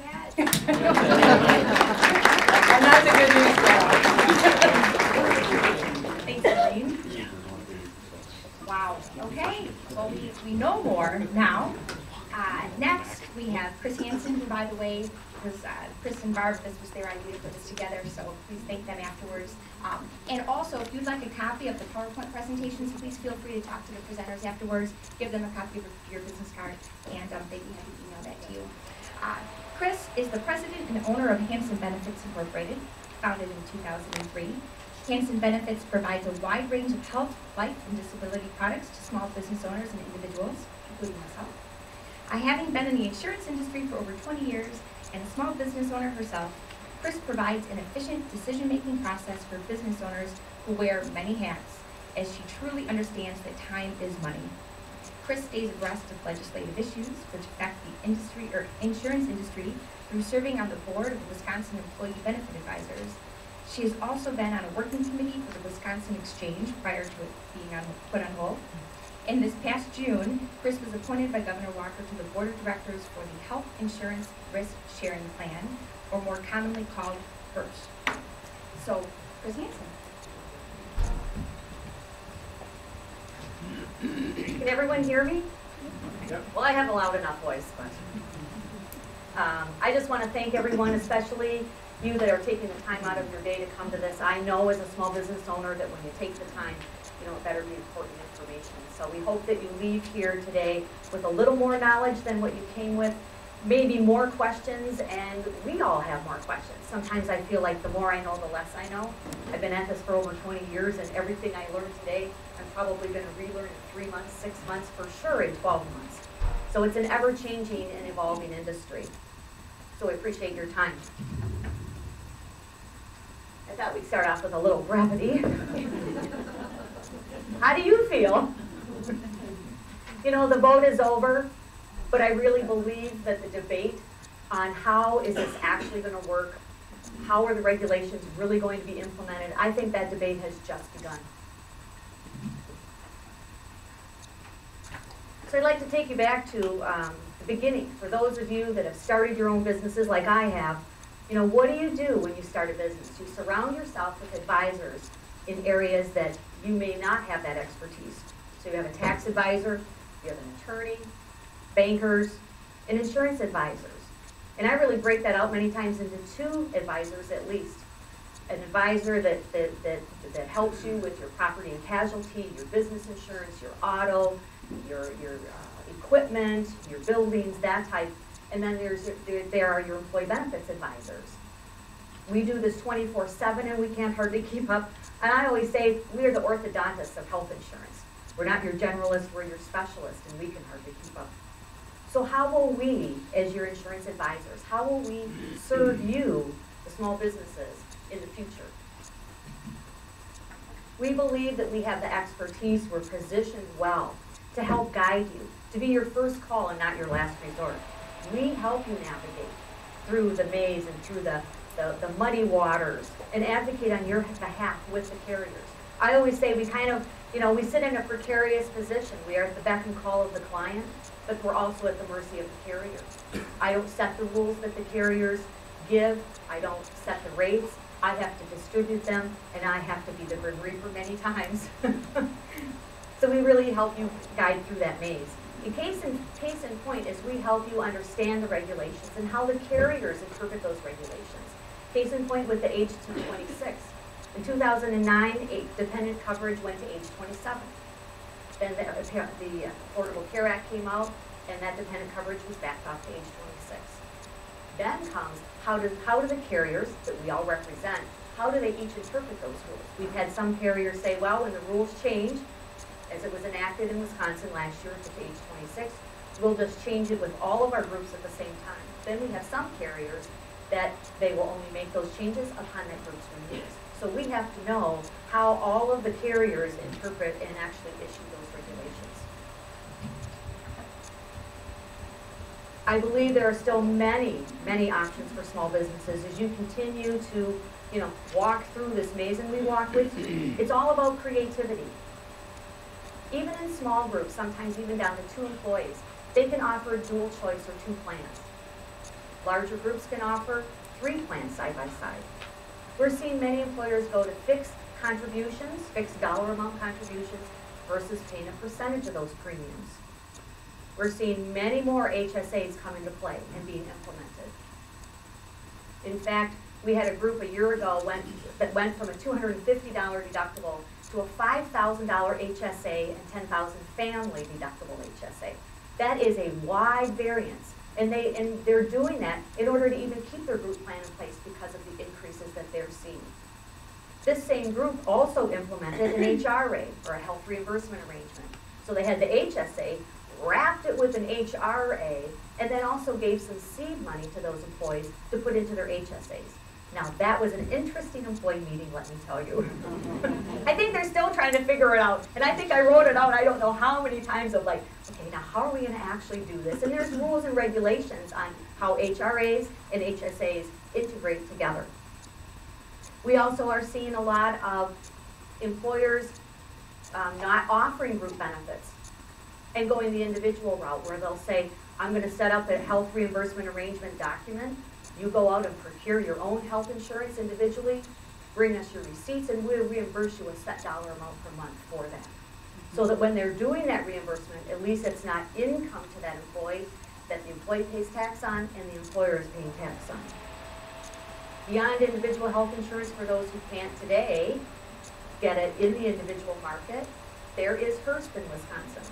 that. And that's a good news, Carol. Thanks, Maureen. Wow. Okay. Well, we know more now. Next, we have Chris Hanson, who, by the way, Chris and Barb, this was their idea to put this together, so please thank them afterwards. And also, if you'd like a copy of the PowerPoint presentations, please feel free to talk to the presenters afterwards, give them a copy of your business card, and they'd be happy to email that to you. Chris is the president and owner of Hanson Benefits Incorporated, founded in 2003. Hanson Benefits provides a wide range of health, life, and disability products to small business owners and individuals, including myself. Having been in the insurance industry for over 20 years and a small business owner herself, Chris provides an efficient decision-making process for business owners who wear many hats, as she truly understands that time is money. Chris stays abreast of legislative issues which affect the industry or insurance industry through serving on the board of the Wisconsin Employee Benefit Advisors. She has also been on a working committee for the Wisconsin Exchange prior to it being put on hold. In this past June, Chris was appointed by Governor Walker to the Board of Directors for the Health Insurance Risk Sharing Plan, or more commonly called HIRSH. So, Chris Hanson. Can everyone hear me? Yep. Well, I have a loud enough voice, but I just want to thank everyone, especially you that are taking the time out of your day to come to this. I know as a small business owner that when you take the time, it better be important information. So we hope that you leave here today with a little more knowledge than what you came with, maybe more questions, and we all have more questions. Sometimes I feel like the more I know, the less I know. I've been at this for over 20 years, and everything I learned today, I'm probably going to relearn in 3 months, 6 months, for sure in 12 months. So it's an ever-changing and evolving industry. So I appreciate your time. I thought we'd start off with a little brevity. How do you feel? The vote is over, but I really believe that the debate on how is this actually going to work, how are the regulations really going to be implemented, I think that debate has just begun. So I'd like to take you back to the beginning. For those of you that have started your own businesses like I have, what do you do when you start a business? You surround yourself with advisors in areas that you may not have that expertise. So you have a tax advisor, you have an attorney, bankers, and insurance advisors. And I really break that out many times into 2 advisors at least. An advisor that helps you with your property and casualty, your business insurance, your auto, your equipment, your buildings, that type. And then there are your employee benefits advisors. We do this 24/7 and we can't hardly keep up. And I always say we are the orthodontists of health insurance. We're not your generalist, we're your specialist, and we can hardly keep up. So how will we, as your insurance advisors, how will we serve you, the small businesses, in the future? We believe that we have the expertise, we're positioned well to help guide you, to be your first call and not your last resort. We help you navigate through the maze and through the muddy waters and advocate on your behalf with the carriers. I always say we kind of, we sit in a precarious position. We are at the beck and call of the client, but we're also at the mercy of the carriers. I don't set the rules that the carriers give. I don't set the rates. I have to distribute them, and I have to be the Grim Reaper many times. So we really help you guide through that maze. Case in point is we help you understand the regulations and how the carriers interpret those regulations. Case in point with the age to 26. In 2009, dependent coverage went to age 27. Then the Affordable Care Act came out, and that dependent coverage was backed off to age 26. Then comes how do the carriers that we all represent, how do they each interpret those rules? We've had some carriers say, well, when the rules change, as it was enacted in Wisconsin last year to age 26, we'll just change it with all of our groups at the same time. Then we have some carriers that they will only make those changes upon that group's renewals. So we have to know how all of the carriers interpret and actually issue those regulations. I believe there are still many, many options for small businesses as you continue to, walk through this maze, and we walk with you. It's all about creativity. Even in small groups, sometimes even down to 2 employees, they can offer dual choice or 2 plans. Larger groups can offer 3 plans side by side. We're seeing many employers go to fixed contributions, fixed dollar amount contributions, versus paying a percentage of those premiums. We're seeing many more HSAs come into play and being implemented. In fact, we had a group a year ago that went from a $250 deductible to a $5,000 HSA and $10,000 family deductible HSA. That is a wide variance. And they're doing that in order to even keep their group plan in place because of the increases that they're seeing. This same group also implemented an HRA, or a health reimbursement arrangement. So they had the HSA, wrapped it with an HRA, and then also gave some seed money to those employees to put into their HSAs. Now that was an interesting employee meeting, let me tell you. I think they're still trying to figure it out. And I think I wrote it out, I don't know how many times, of like, okay, now how are we gonna actually do this? And there's rules and regulations on how HRAs and HSAs integrate together. We also are seeing a lot of employers not offering group benefits and going the individual route, where they'll say, I'm gonna set up a health reimbursement arrangement document. You go out and procure your own health insurance individually, bring us your receipts, and we'll reimburse you a set dollar amount per month for that. So that when they're doing that reimbursement, at least it's not income to that employee that the employee pays tax on and the employer is paying tax on. Beyond individual health insurance, for those who can't today get it in the individual market, there is Hearst in Wisconsin,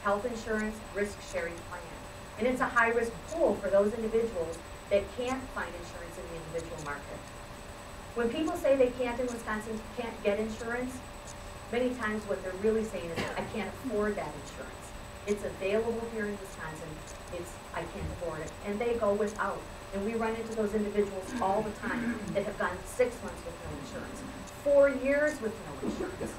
health insurance risk sharing plan. And it's a high risk pool for those individuals that can't find insurance in the individual market. When people say they can't in Wisconsin, can't get insurance, many times what they're really saying is, I can't afford that insurance. It's available here in Wisconsin, I can't afford it. And they go without. And we run into those individuals all the time that have gone 6 months with no insurance, 4 years with no insurance.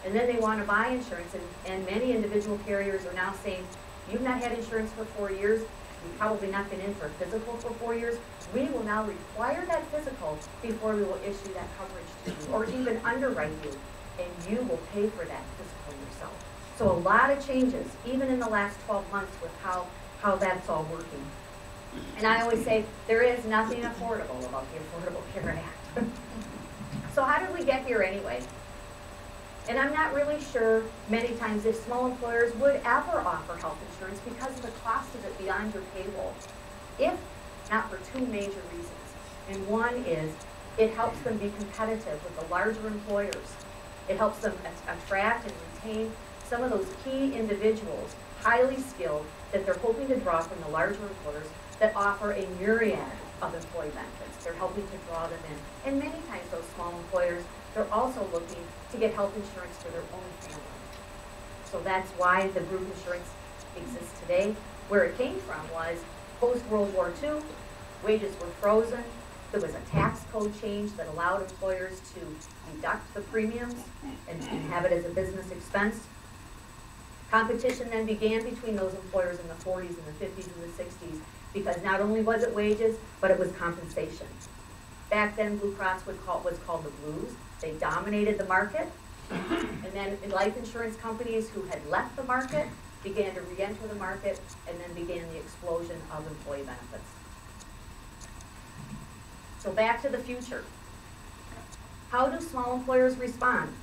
And then they want to buy insurance, and many individual carriers are now saying, you've not had insurance for 4 years, you've probably not been in for a physical for 4 years. We will now require that physical before we will issue that coverage to you, or even underwrite you, and you will pay for that physical yourself. So a lot of changes, even in the last 12 months, with how that's all working. And I always say, there is nothing affordable about the Affordable Care Act. So how did we get here anyway? And I'm not really sure many times if small employers would ever offer health insurance because of the cost of it beyond your payroll, if not for 2 major reasons. And one is, it helps them be competitive with the larger employers. It helps them attract and retain some of those key individuals, highly skilled, that they're hoping to draw from the larger employers that offer a myriad of employee benefits. They're helping to draw them in. And many times those small employers, they're also looking to get health insurance for their own family. So that's why the group insurance exists today. Where it came from was post-World War II, wages were frozen. There was a tax code change that allowed employers to deduct the premiums and have it as a business expense. Competition then began between those employers in the 40s and the 50s and the 60s, because not only was it wages, but it was compensation. Back then, Blue Cross was called the Blues. They dominated the market, and then life insurance companies who had left the market began to re-enter the market, and then began the explosion of employee benefits. So back to the future. How do small employers respond?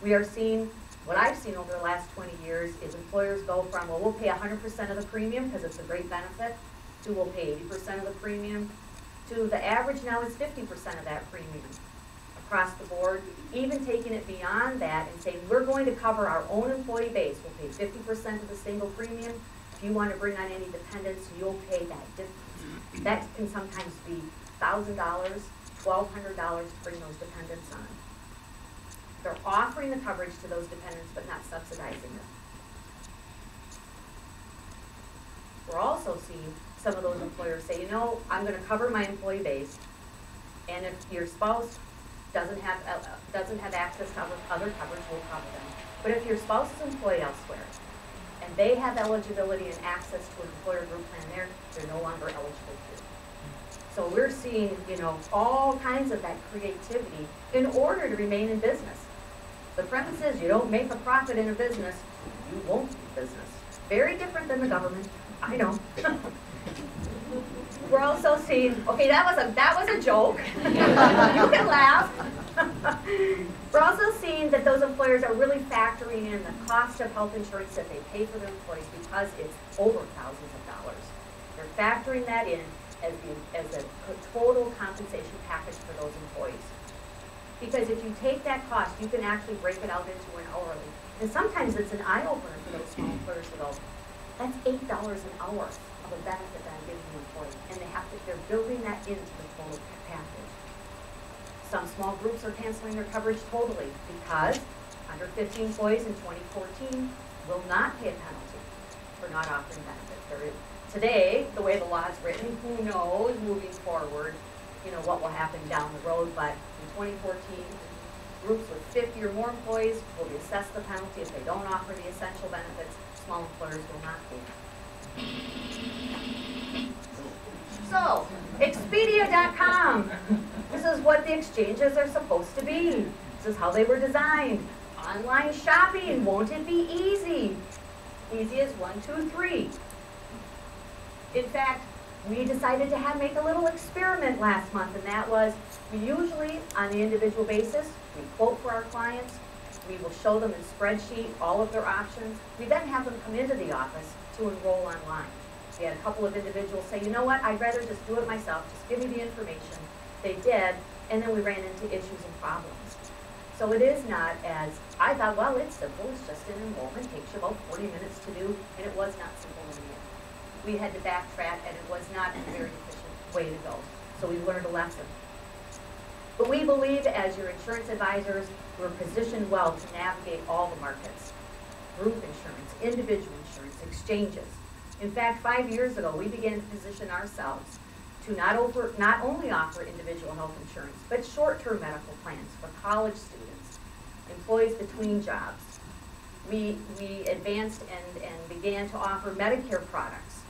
We are seeing, what I've seen over the last 20 years is employers go from, well, we'll pay 100% of the premium because it's a great benefit, to we'll pay 80% of the premium, to the average now is 50% of that premium across the board, even taking it beyond that and saying, we're going to cover our own employee base. We'll pay 50% of the single premium. If you want to bring on any dependents, you'll pay that difference. That can sometimes be $1,000, $1,200 to bring those dependents on. They're offering the coverage to those dependents, but not subsidizing it. We're also seeing some of those employers say, you know, I'm going to cover my employee base, and if your spouse doesn't have access to other coverage, we'll cover them. But if your spouse is employed elsewhere, and they have eligibility and access to an employer group plan, they're no longer eligible here. So we're seeing, you know, all kinds of that creativity in order to remain in business. The premise is, you don't make a profit in a business, you won't be business. Very different than the government, I know. We're also seeing, okay, that was a joke. You can laugh. We're also seeing that those employers are really factoring in the cost of health insurance that they pay for their employees because it's over thousands of dollars. They're factoring that in as a total compensation package for those employees. Because if you take that cost, you can actually break it out into an hourly. And sometimes it's an eye-opener for those small employers to go, that's $8 an hour of a benefit that I'm giving the employee. And they're building that into the total package. Some small groups are canceling their coverage totally because under 50 employees in 2014 will not pay a penalty for not offering benefits. Today, the way the law is written, who knows moving forward, what will happen down the road, but in 2014, groups with 50 or more employees will be assessed the penalty if they don't offer the essential benefits. Small employers will not pay. So, Expedia.com. This is what the exchanges are supposed to be. This is how they were designed. Online shopping, won't it be easy? Easy as 1, 2, 3. In fact, we decided to make a little experiment last month, and that was, we usually, on the individual basis, we quote for our clients, we will show them in spreadsheet all of their options. We then have them come into the office to enroll online. We had a couple of individuals say, you know what, I'd rather just do it myself, just give me the information. They did, and then we ran into issues and problems. So it is not as, I thought, well, it's simple, it's just an enrollment, takes you about 40 minutes to do, and it was not simple in the end. We had to backtrack, and it was not a very efficient way to go. So we learned a lesson. But we believe as your insurance advisors, we're positioned well to navigate all the markets. Group insurance, individual insurance, exchanges. In fact, 5 years ago, we began to position ourselves to not only offer individual health insurance, but short-term medical plans for college students, employees between jobs. We advanced and began to offer Medicare products,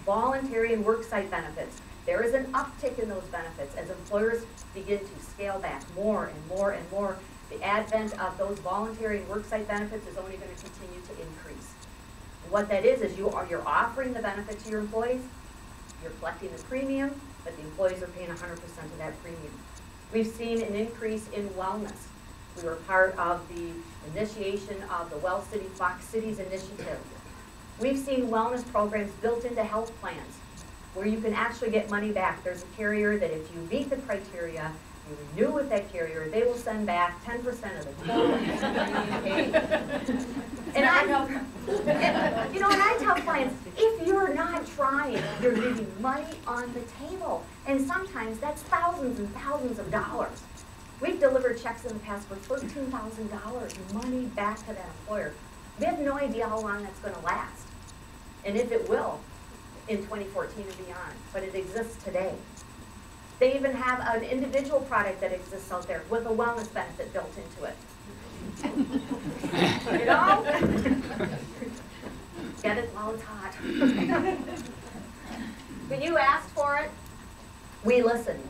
voluntary and worksite benefits. There is an uptick in those benefits as employers begin to scale back more and more and more. The advent of those voluntary and worksite benefits is only going to continue to increase. What that is you're offering the benefit to your employees, you're collecting the premium, but the employees are paying 100% of that premium. We've seen an increase in wellness. We were part of the initiation of the Well City Fox Cities initiative. We've seen wellness programs built into health plans where you can actually get money back. There's a carrier that if you meet the criteria, you renew with that carrier, they will send back 10% of the total premium paid. And I tell clients, if you're not trying, you're leaving money on the table. And sometimes that's thousands and thousands of dollars. We've delivered checks in the past for $13,000 money back to that employer. We have no idea how long that's going to last, and if it will in 2014 and beyond, but it exists today. They even have an individual product that exists out there with a wellness benefit built into it. You know? Get it while it's hot. But you asked for it, we listened.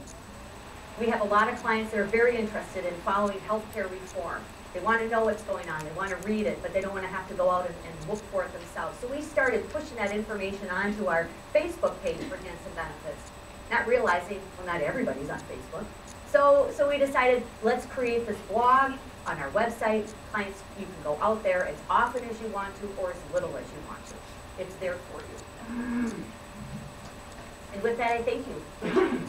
We have a lot of clients that are very interested in following healthcare reform. They want to know what's going on, they want to read it, but they don't want to have to go out and look for it themselves. So we started pushing that information onto our Facebook page for Hanson Benefits, not realizing, well, not everybody's on Facebook. So we decided, let's create this blog on our website. Clients, you can go out there as often as you want to or as little as you want to. It's there for you. And with that, I thank you.